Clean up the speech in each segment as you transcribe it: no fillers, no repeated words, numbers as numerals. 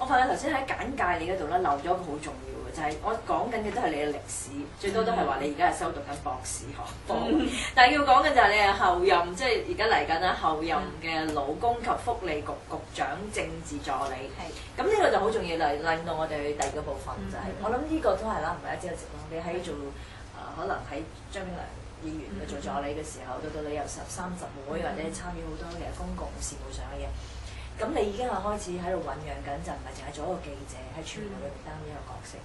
我發現頭先喺簡介你嗰度咧漏咗一個好重要嘅，就係、我講緊嘅都係你嘅歷史，最多都係話你而家係修讀緊博士學科，但係要講嘅就係你係後任，即係而家嚟緊啦後任嘅勞工及福利局局長政治助理。係。咁呢個就好重要，令到我哋去第二個部分就係、我諗呢個都係啦，唔係一朝一夕咯。你喺做可能喺張炳良議員去做助理嘅時候，到你有30會或者參與好多嘅公共事務上嘅嘢。咁你已經係開始喺度醖釀緊，就唔係淨係做一個記者喺傳媒裏面擔呢一個角色。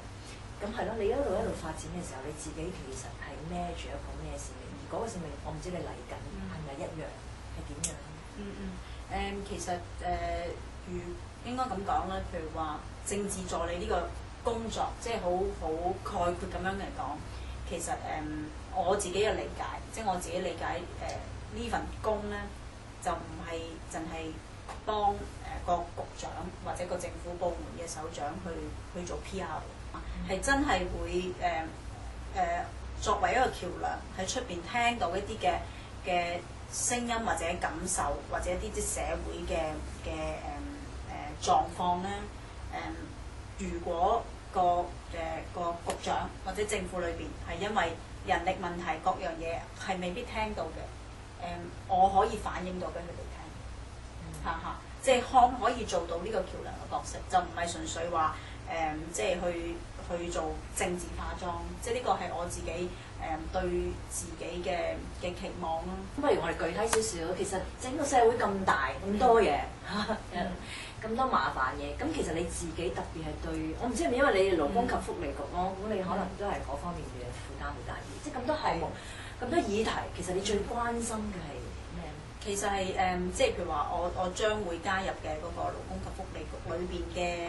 咁係咯，你一路發展嘅時候，你自己其實係孭住一個咩使命？而嗰個使命，我唔知你嚟緊係咪一樣，係點樣？其實如應該咁講啦，譬如話政治助理呢個工作，即係好概括咁樣嚟講，其實我自己嘅理解，即係我自己理解呢份工咧，就唔係淨係幫個局長或者個政府部門嘅首長去做 PR， 係真係會作為一個橋梁喺出邊聽到一啲嘅聲音或者感受，或者一啲社會嘅狀況咧。如果個局長或者政府裏邊係因為人力問題各樣嘢係未必聽到嘅，我可以反映到俾佢哋聽，即係可以做到呢個橋梁嘅角色，就唔係純粹話即係去做政治化妝，即係呢個係我自己對自己嘅期望咯。咁不如我哋具體少少，其實整個社會咁大咁多嘢，咁多麻煩嘢，咁其實你自己特別係對，我唔知係咪因為你勞工及福利局咯，咁你可能都係嗰方面嘅負擔好大啲，即係咁多項目、咁多議題，其實你最關心嘅係咩？其實係即係譬如話，我將會加入嘅嗰個勞工及福利局裏邊嘅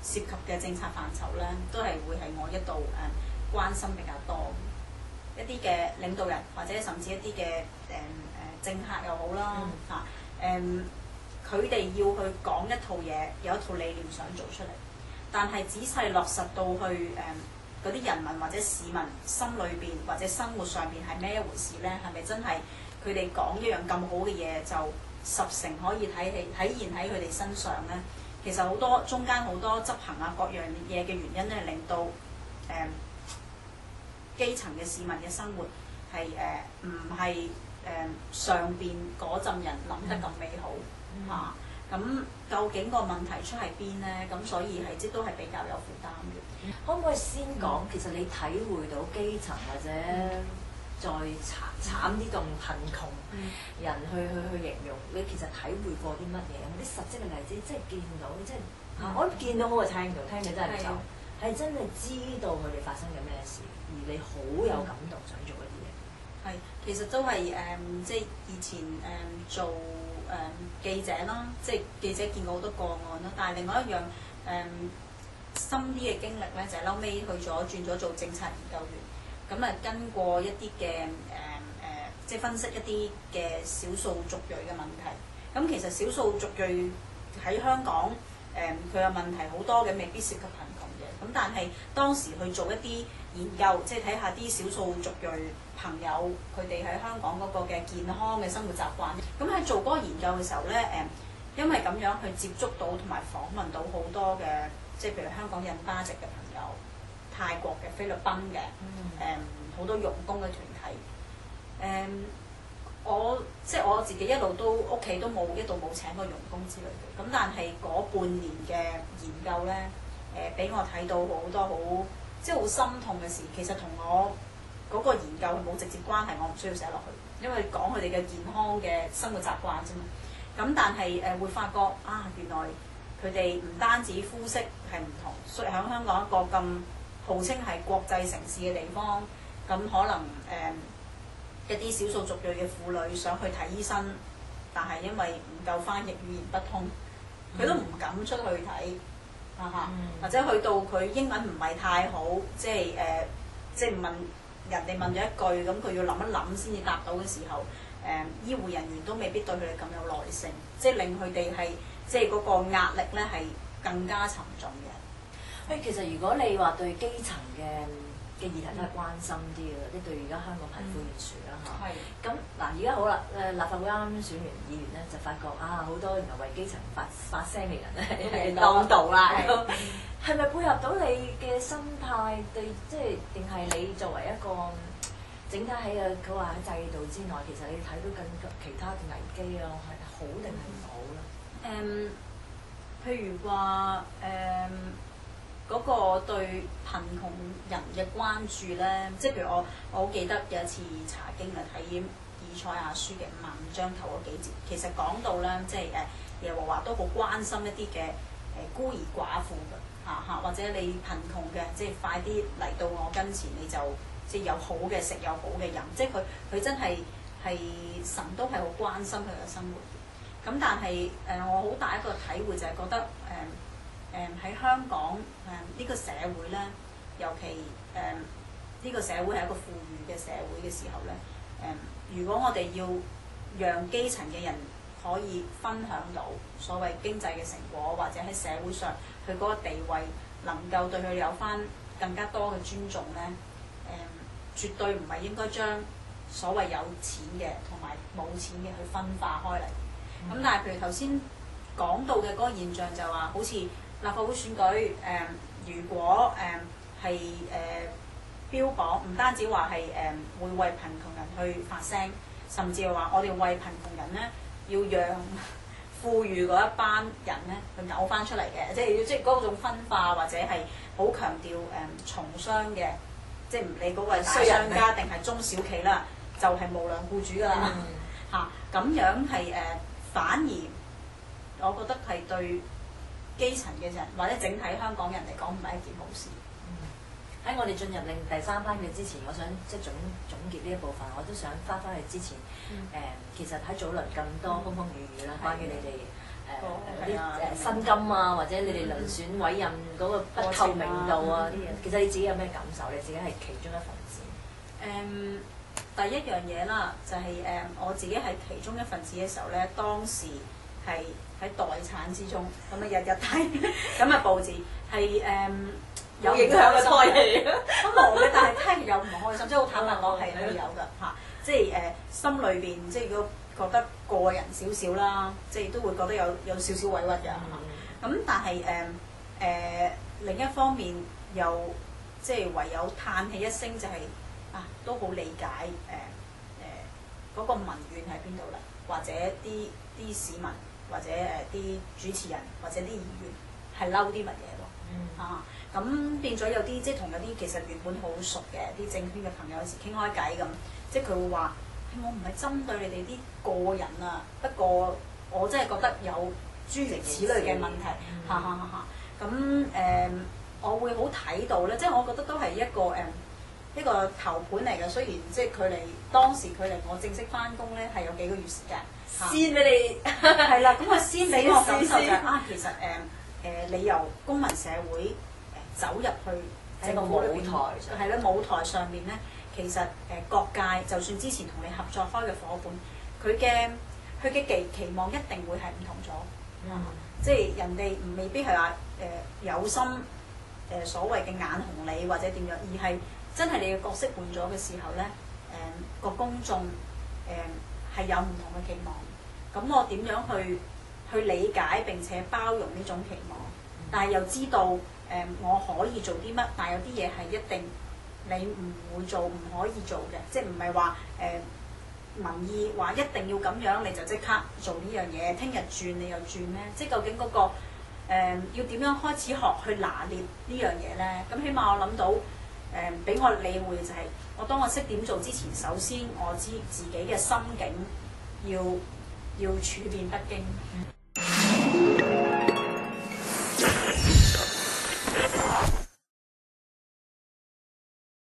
涉及嘅政策範疇咧，都係會係我一度關心比較多一啲嘅領導人，或者甚至一啲嘅政客又好啦佢哋要去講一套嘢，有一套理念想做出嚟，但係仔細落實到去嗰啲人民或者市民心裏邊或者生活上邊係咩一回事咧？係咪真係佢哋講一樣咁好嘅嘢就10成可以體現喺佢哋身上咧？其實好多中間好多執行各樣嘢嘅原因咧，令到基層嘅市民嘅生活係唔係上邊嗰陣人諗得咁美好。咁究竟個問題出喺邊咧？咁所以係即都係比較有負擔嘅。可唔可以先講，其實你體會到基層或者再慘啲咁貧窮人去形容，你其實體會過啲乜嘢？有冇啲實質嘅例子？即係見到，即係我見到好過聽到，聽到真係唔就係真係知道佢哋發生緊咩事，而你好有感動，想做嗰啲嘢。係，其實都係即係以前做記者啦，即係記者見過好多個案啦。但係另外一樣深啲嘅經歷咧，就係後尾轉咗做政策研究員，咁跟過一啲嘅即係分析一啲嘅少數族裔嘅問題。咁其實少數族裔喺香港佢嘅問題好多嘅，未必涉及貧窮嘅。咁但係當時去做一啲研究，即係睇下啲少數族裔朋友佢哋喺香港嗰個嘅健康嘅生活習慣。咁喺做嗰個研究嘅時候咧，因為咁樣去接觸到同埋訪問到好多嘅，即係譬如香港印巴籍嘅朋友、泰國嘅、菲律賓嘅，好多傭工嘅團體。我自己一路都屋企都一度冇請過傭工之類嘅。咁但係嗰半年嘅研究咧，俾我睇到好多好心痛嘅事。其實同我嗰個研究冇直接關係，我唔需要寫落去，因為講佢哋嘅健康嘅生活習慣啫嘛。咁但係會發覺原來佢哋唔單止膚色係唔同，所以喺香港一個咁號稱係國際城市嘅地方，咁可能一啲少數族裔嘅婦女想去睇醫生，但係因為唔夠翻譯語言不通，佢都唔敢出去睇，或者去到佢英文唔係太好，即係問人哋問咗一句，咁佢要諗一諗先至答到嘅時候，醫護人員都未必對佢哋咁有耐性，即係令佢哋係即係嗰個壓力咧係更加沉重嘅。其實如果你話對基層嘅嘅議題都係關心啲嘅，即係對而家香港貧富懸殊啦嚇。係。咁嗱，而家好啦，立法會啱啱選完議員咧，就發覺啊，好多原來為基層發聲嘅人咧係當道啦。係咪配合到你嘅心態？對，即係定係你作為一個整體喺佢話喺制度之內，其實你睇到更其他嘅危機啊，係好定係唔好咧？譬如話嗰個對貧窮人嘅關注咧，即係譬如我好記得有一次查經啊，睇以賽亞書嘅55章頭嗰幾節，其實講到咧，即係耶和華都好關心一啲嘅孤兒寡婦嘅或者你貧窮嘅，即係快啲嚟到我跟前，你就即係有好嘅食，有好嘅飲，即係佢真係神都係好關心佢嘅生活。咁但係我好大一個體會就係覺得喺香港呢個社會咧，尤其呢個社會係一個富裕嘅社會嘅時候咧，如果我哋要讓基層嘅人可以分享到所謂經濟嘅成果，或者喺社會上佢嗰個地位能夠對佢有返更加多嘅尊重咧，絕對唔係應該將所謂有錢嘅同埋冇錢嘅去分化開嚟。咁但係譬如頭先講到嘅嗰個現象就話，好似立法會選舉如果係標榜唔單止話係會為貧窮人去發聲，甚至係話我哋為貧窮人咧要讓富裕嗰一班人咧去嘔翻出嚟嘅，即係嗰種分化，或者係好強調從商嘅，即係唔理嗰個係大商家定係中小企啦，就係無良僱主㗎啦咁樣係反而我覺得係對基層嘅人或者整體香港人嚟講唔係一件好事。喺我哋進入第三班嘅之前，我想即係總結呢一部分，我都想翻去之前其實喺早輪咁多風風雨雨啦，關於你哋啲薪金啊，或者你哋遴選委任嗰個不透明度啊啲嘢，其實你自己有咩感受？你自己係其中一份子。第一樣嘢啦，就係我自己係其中一份子嘅時候咧，當時係喺待產之中，咁日日睇咁報紙係有影響嘅胎氣，都冇嘅，但係聽有唔開心，即係好坦白講係有㗎即係心裏邊即係如果覺得過人少少啦，即係都會覺得有少少委屈㗎咁但係另一方面又即係唯有嘆氣一聲，就係都好理解嗰個民怨喺邊度啦，或者啲市民或者啲主持人或者啲議員係嬲啲乜嘢咯咁變咗有啲即係同有啲其實原本好熟嘅啲政圈嘅朋友有時傾開偈咁，即係佢會話我唔係針對你哋啲個人啊，不過我真係覺得有諸如此類嘅問題咁我會好睇到咧，即係我覺得都係一個頭盤嚟嘅，雖然即係當時距離我正式翻工咧係有幾個月時間，先俾你係啦，咁先俾我感受就係其實你由公民社會走入去喺個舞台上，係啦，舞台上面咧，其實各界就算之前同你合作開嘅伙伴，佢嘅期望一定會係唔同咗，即係人哋未必係話有心所謂嘅眼紅你或者點樣，而係真係你嘅角色換咗嘅時候咧，個公眾係有唔同嘅期望，咁我點樣去理解並且包容呢種期望，但係又知道我可以做啲乜，但係有啲嘢係一定你唔會做唔可以做嘅，即係唔係話民意話一定要咁樣你就即刻做呢樣嘢，聽日轉你又轉咧，即係究竟嗰個要點樣開始學去拿捏呢樣嘢咧？咁起碼我諗到俾我理會就係我當我識點做之前，首先我知自己嘅心境要處變不驚。